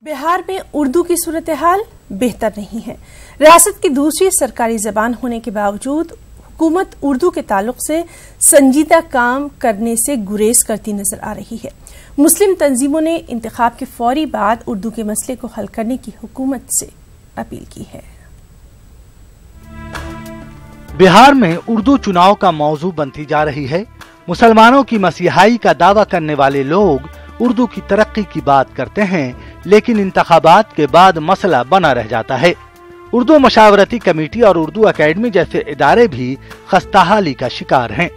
बिहार में उर्दू की सूरत-ए-हाल बेहतर नहीं है। रियासत की दूसरी सरकारी जबान होने के बावजूद हुकूमत उर्दू के ताल्लुक से संजीदा काम करने से गुरेज करती नजर आ रही है। मुस्लिम तंजीमों ने इंतखाब के फौरी बाद उर्दू के मसले को हल करने की हुकूमत से अपील की है। बिहार में उर्दू चुनाव का मौजू बनती जा रही है। मुसलमानों की मसीहाई का दावा करने वाले लोग उर्दू की तरक्की की बात करते हैं, लेकिन इंतखाबात के बाद मसला बना रह जाता है। उर्दू मशावरती कमेटी और उर्दू अकेडमी जैसे इदारे भी खस्ताहाली का शिकार हैं।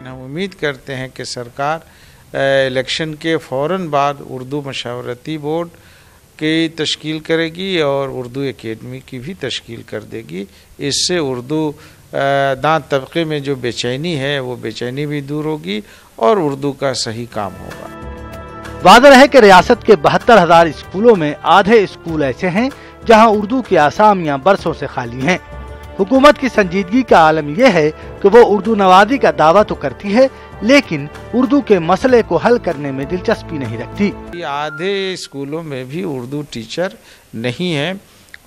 हम उम्मीद करते हैं कि सरकार इलेक्शन के फौरन बाद उर्दू मशावरती बोर्ड की तश्कील करेगी और उर्दू अकेडमी की भी तश्कील कर देगी। इससे उर्दू दान तबके में जो बेचैनी है वो बेचैनी भी दूर होगी और उर्दू का सही काम होगा। वाज़ेह है कि रियासत के 72,000 स्कूलों में आधे स्कूल ऐसे हैं जहां उर्दू की आसामियां बरसों से खाली हैं। हुकूमत की संजीदगी का आलम यह है कि वो उर्दू नवाजी का दावा तो करती है, लेकिन उर्दू के मसले को हल करने में दिलचस्पी नहीं रखती। आधे स्कूलों में भी उर्दू टीचर नहीं है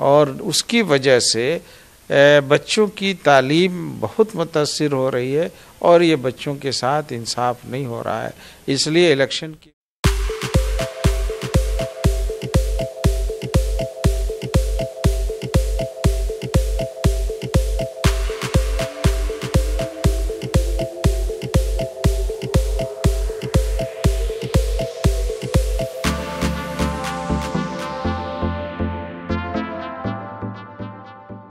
और उसकी वजह से बच्चों की तालीम बहुत मुतासिर हो रही है और ये बच्चों के साथ इंसाफ नहीं हो रहा है। इसलिए इलेक्शन की